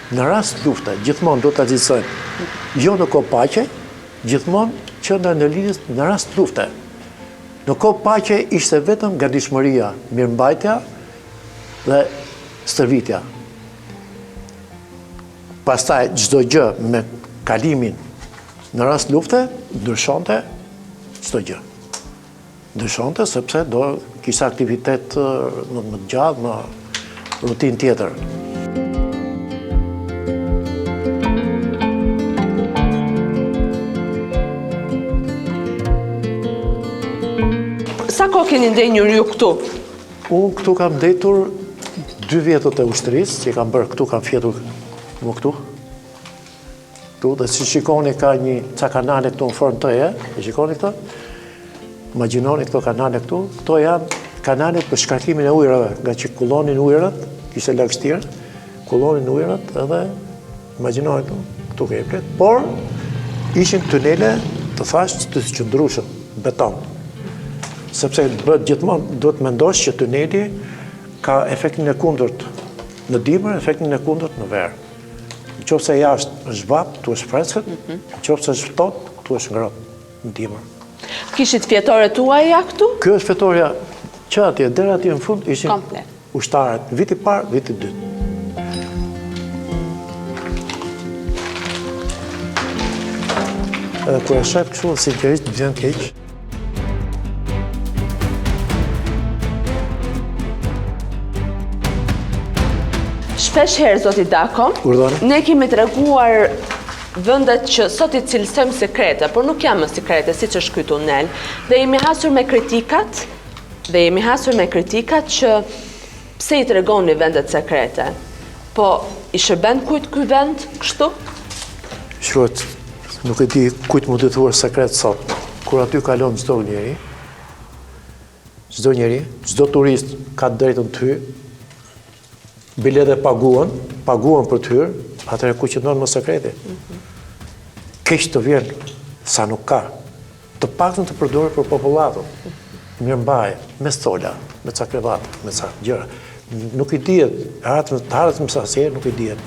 në rast lufte, gjithmonë do të azisojnë, jo në kohë paqe, gjithmonë që në lidhjes në rast lufte. Në kohë paqe ishte vetëm gatishmëria, mirëmbajtja dhe stërvitja. Pastaj çdo gjë me kalimin në rast lufte, ndryshonte çdo gjë. Ndryshonte sepse do kishte aktivitet më të gjallë, më rutinë tjetër. Sa kohë keni ndenjur ju këtu? Unë këtu kam ndetur 2 vjetët e ushtrisë, që kam bërë këtu, kam fjetur më këtu. Këtu, dhe si shikoni ka ca kanale këtu në formë të e shikoni këto? Imagjinoni këto kanale këtu, këto janë kanale për shkarkimin e ujrave, nga që kullonin ujrat, kishte lagështirë, kullonin ujrat edhe, imagjinoni këtu ke plet, por ishin tunele të thashë të qëndrueshëm, beton. Sepse gjithmonë duhet mendosh që tuneli ka efektin e kundërt në dimër, efektin e kundërt në verë. Nëse jashtë është vap, tu është freskët, nëse është ftohtë, tu është ngrohtë në dimër. Kishit fjetore tuaja këtu? Kjo është fetoria që atje, deri atje në fund ishin komplet ushtarët, viti parë, viti dytë. Edhe kur e shef kështu, sinqerisht vjen keq. Shpesh herë, zoti Dako, ne kemi treguar vendet që sot i cilësojmë sekrete, por nuk janë më sekrete, siç është ky tunel, dhe jemi hasur me kritikat që pse i tregoni vendet sekrete. Po i shërben kujt ky vend kështu? Shkruhet, nuk e di kujt mund të thuar sekret sot. Kur aty kalon çdo njeri, çdo turist ka drejtën të hyjë. Bile dhe paguan për të hyrë, atëherë ku qëndron më sekreti. Keq të vjen sa nuk ka. Të paktën të përdoret për popullatën. Mirëmbajtje, me stola, me ca krevat, me ca gjëra. Nuk i dihet, harët më sasje, nuk i dihet.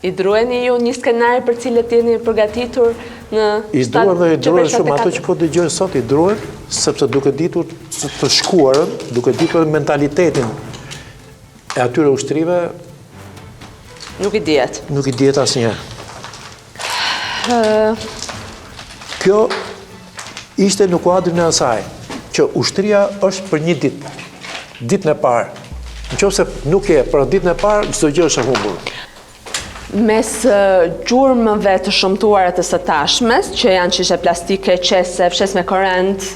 I drueni ju një skenar për cilët jeni përgatitur në I druhen shumë ato që po dëgjoj sot, i druhen sepse duke ditur të shkuarën, duke ditur mentalitetin e atyre ushtrive nuk i dihet. Nuk i dihet asnjëherë. Kjo ishte në kuadrin e asaj, që ushtria është për një ditë, ditën e parë. Nëse nuk je për ditën e parë, çdo gjë është e humbur. Mes gjurmëve të shëmtuara të së tashmes, që janë shishe plastike, qese, fshes me korrent,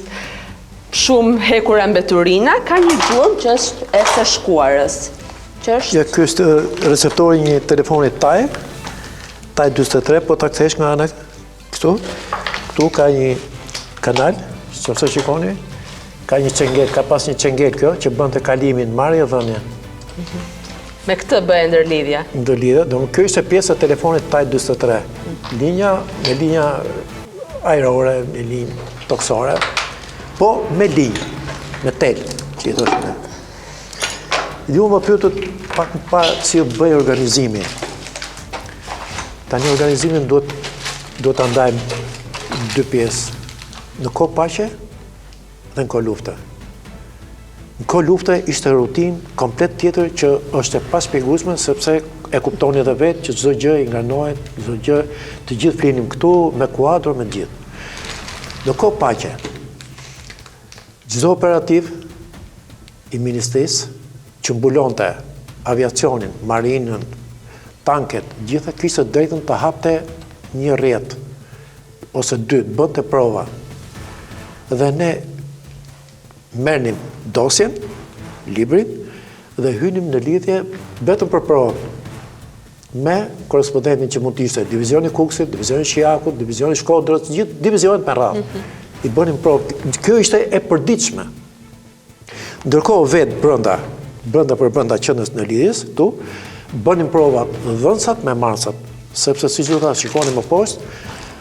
shumë hekura mbeturina, ka një gjurmë që është e së shkuarës. Ja, ky është receptori një telefoni Taj 43, po ta kthesh nga ana këtu. Këtu ka një kanal, nëse shikoni, ka një çengel, ka pas një çengel kjo që bënte kalimin marrje dhënie. Me këtë bëhe ndërlidhja? Ndërlidhja, kjo ishte pjesë e telefonit Taj 43. Linja ajrore, me linjë toksore, po me linjë, me tel, që i thoshme. Ju më pyetët pak më parë si u bëj organizimi. Tani organizimin duhet ta ndajmë 2 pjesë. Në kohë paqe dhe në kohë lufte. Në kohë lufte ishte rutinë komplet tjetër që është e paspjegueshme sepse e kuptoni edhe vetë që çdo gjë i nganohet, çdo gjë, të gjithë flinim këtu me kuadro me gjithë. Në kohë paqe, çdo operativ i ministrisë që mbulonte aviacionin, marinën, tanket, gjitha kishte drejtën të hapte një rrjet ose 2, bënte prova. Dhe ne merrnim dosjen, librin, dhe hynim në lidhje vetëm për provë me korespondentin që mund të ishte divizioni Kuksit, divizioni Shijakut, divizioni Shkodrës, gjithë divizionet me radhë. I bënim provë. Kjo ishte e përditshme. Ndërkohë vetë brenda qendrës në lidhjes, tu, bënim prova dhënsat me marsat, sepse si që ta shikoni më poshtë,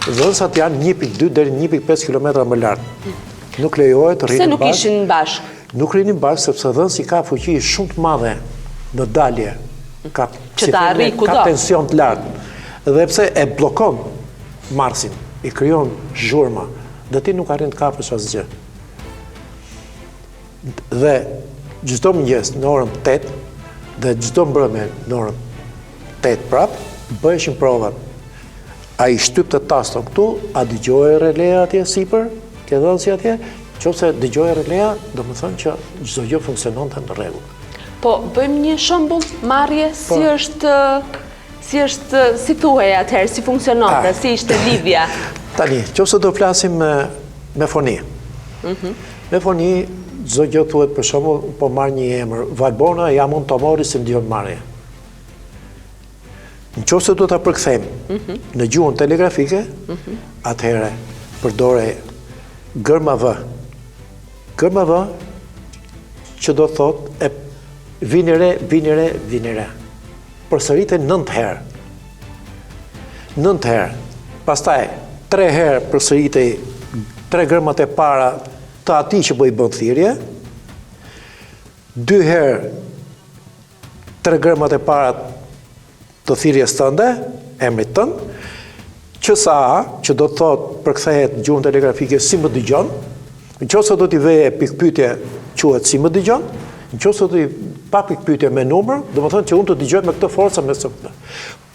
dhënsat janë 1.2 deri 1.5 km më lartë. Nuk lejohet rrinin bashkë. Pse nuk ishin bashkë? Nuk rrinin bashkë sepse dhënsi ka fuqi shumë të madhe në dalje. Ka, Që ta arri kudo. ka tension të lartë. Dhe pse e blokon Marsin, i krijon zhurma, dhe ti nuk arrin të kapësh asgjë. Dhe çdo mëngjes në orën 8 dhe çdo mbrëmje në orën 8 prap, bëheshin provat. A i shtyp të taston këtu, a dëgjoj relea atje sipër, ke dhënë si atje, qofse dëgjoj relea, do më thënë që çdo gjë funksionon të në rregull. Po, bëjmë një shembull marrje si thuhej atëherë, si funksiononte, si ishte lidhja. Tani, qofse do flasim me foni. Me foni, çdo gjë thuhet për shembull, po marr një emër, Valbona, ja mund të mori se ndihon marrje. Në qofse do të përkthejmë në gjuhën telegrafike, atëherë përdore gërma vë. Gërma vë, që do thot, vini re. Përsëritet 9 herë. 9 herë. Pastaj, 3 herë përsëritej 3 gërmat e para të atij që bëj bën thirrje. 2 herë 3 gërmat e para të thirrjes tënde, emrit tënd, QSA, që do të thot përkthehet në gjuhën telegrafike si më dëgjon, nëse do t'i veje pikpyetje quhet si më dëgjon, nëse do t'i pa pikpyetje me numër, do të thonë që unë të dëgjoj me këtë forcë me këtë.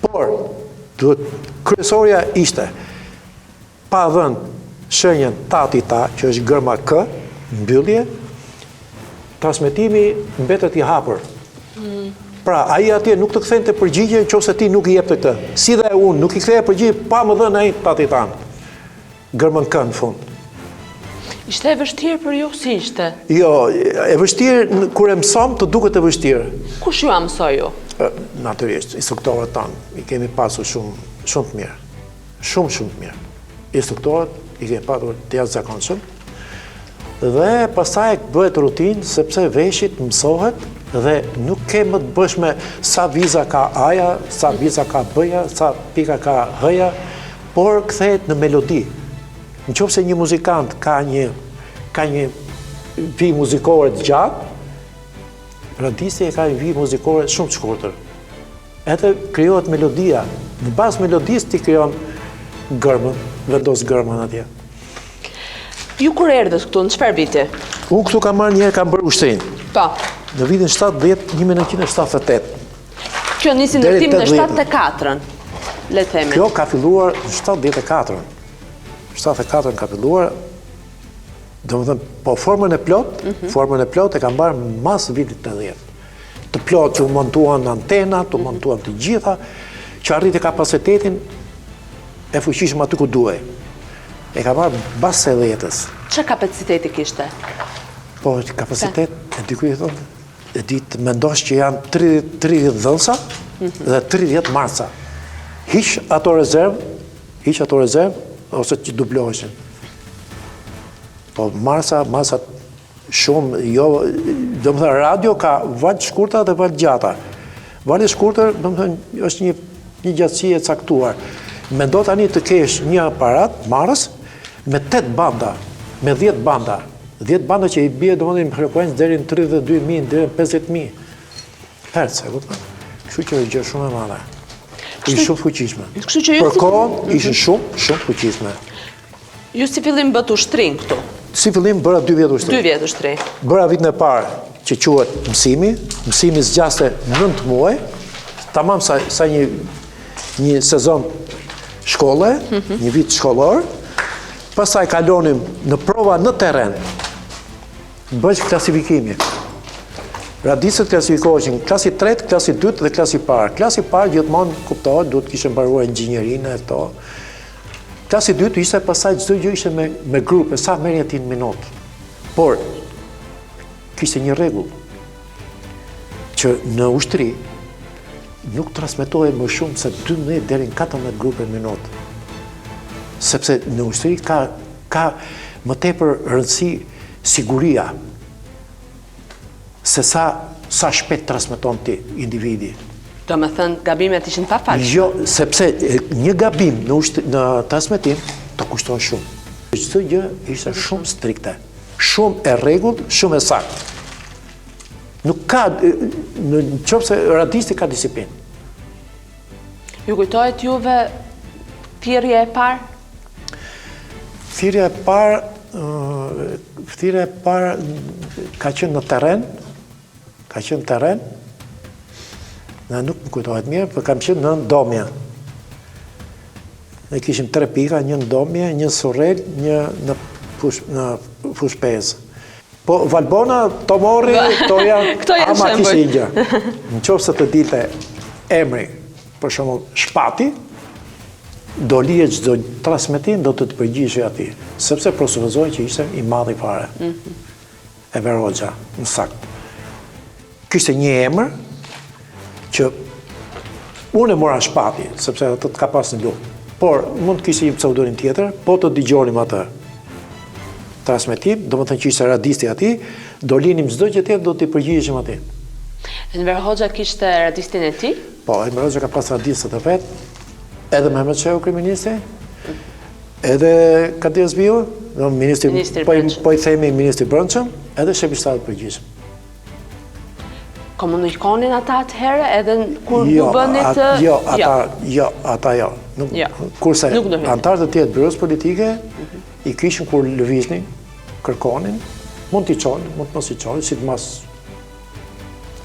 Por kryesorja ishte pa dhënë shenjën ta, që është gërma K, mbyllje, transmetimi mbetet i hapur. Pra, ai atje nuk të kthente përgjigje nëse ti nuk i jep të këtë. Si dhe unë nuk i ktheja përgjigje pa më dhënë ai tatitan. Gërmën K në fund. Ishte e vështirë për ju, si ishte? Jo, e vështirë kur e mësom të duket e vështirë. Kush ju a mësoi ju? Natyrisht, instruktorët tanë i kemi pasur shumë të mirë. Shumë të mirë. Instruktorët i kemi pasur të jashtëzakonshëm. Dhe pastaj bëhet rutinë sepse veshit mësohet dhe nuk ke më të bësh me sa viza ka A-ja, sa viza ka B-ja, sa pika ka H-ja, por kthehet në melodi. Nëse një muzikant ka një vi muzikore të gjatë, radisti ka një vi muzikore shumë të shkurtër. Edhe krijohet melodia. Në bazë melodisë ti krijon gërmën, vendos gërmën atje. Ju kur erdhët këtu, në çfarë viti? Unë këtu kam marrë një herë, kam bërë ushtrinë. Po. Në vitin 1978. Kjo nisi në ndërtimin e 74-ën, le të themi. Kjo ka filluar në 74-ën. 74-ën ka filluar, domethënë, po formën e plot e ka mbarë mas vitit 80. Të plot që u montuan antena, të montuan të gjitha, që arriti kapacitetin e fuqishëm aty ku duhej. E ka marrë bas 80-s. Ç'a kapaciteti kishte? Po, kapacitet, e diku i thonë, e ditë mendosh që janë 30 dhënsa dhe 30 marca. Hiq ato rezervë, ose që dubloheshin. Po, marca shumë, jo, do më thënë, radio ka valë shkurta dhe valë gjata. Valë shkurtër, do më thënë, është një gjatësi e caktuar. Mendo tani të kesh një aparat, marës, me 8 banda, me 10 banda. 10 banda që i bie domethënë në frekuencë deri në 32.000 deri në 50.000 hertz, e kupton? Kështu që është gjë shumë e madhe. Ishte shumë fuqishme. Për kohën ishte shumë fuqishme. Ju si fillim bët ushtrin këtu? Si fillim bëra 2 vjet ushtri. 2 vjet ushtri. Bëra vitin e parë që quhet mësimi zgjaste 9 muaj, tamam sa një sezon shkolle, një vit shkollor. Pastaj kalonim në prova në terren. Bëj klasifikimi. Radistët klasifikoheshin klasi 3, klasi 2 dhe klasi parë. Klasi parë gjithmonë kuptohet, duhet kishe mbaruar inxhinierinë e to. Klasi 2 ishte pastaj çdo gjë ishte me grupe, sa merrje ti në minutë. Por kishte një rregull që në ushtri nuk transmetohej më shumë se 12 deri në 14 grupe në minutë. Sepse në ushtri ka më tepër rëndësi siguria se sa shpejt transmeton ti individi. Do me thënë, gabimet ishin pa faqe. Jo, sepse një gabim në transmetim të kushton shumë. Çdo gjë ishte shumë strikte, shumë e rregullt, shumë e saktë. Nuk ka, në qoftë se radisti ka disiplinë. Ju kujtohet juve thirrja e parë? Thirrja e parë ka qenë në terren, na nuk më kujtohet mirë, për kam qenë në ndomje. Ne kishim 3 pika, një ndomje, një surrel, një në fushpezë. Po Valbona, Tomori, Këto janë ama shembuj. kishte gjë. Në qoftë se të dilte emri, për shembull Shpati, do lihet çdo transmetim do të përgjigjej atij, sepse presupozohej që ishte i madh i fare. Enver Hoxha, në sakt. Kishte një emër që unë e mora Shpati, sepse atë ka pas në luftë. Por mund të kishte një pseudonim tjetër, po të dëgjonim atë transmetim, do më thënë që ishte radisti atij, do linim çdo gjë tjetër, do t'i përgjigjeshim atij. Enver Hoxha kishte radistin e tij? Po, Enver Hoxha ka pas radistët e vet, edhe Mehmet Shehu kryeministri, edhe Kadir Zbiu, ministri po i themi ministri brendshëm, edhe shefi shtetit përgjithshëm. Komunikonin ata atëherë edhe kur ju bëni të... Ata jo. Kurse antarët e tjerë të byros politike i kishin kur lëviznin, kërkonin, mund t'i qonin, mund të mos i qonin, si të mas...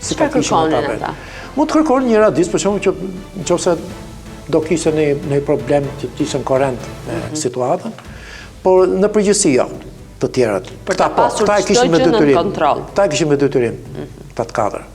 Çfarë kërkonin ata? Mund të kërkonin një radist, për shembull që nëse do kishte një problem që t'ishte në korrent me situatën, por në përgjithësi jo, të tjerët. Për ta pasur çdo gjë në kontroll. Këta e kishin me detyrim, ta të katër.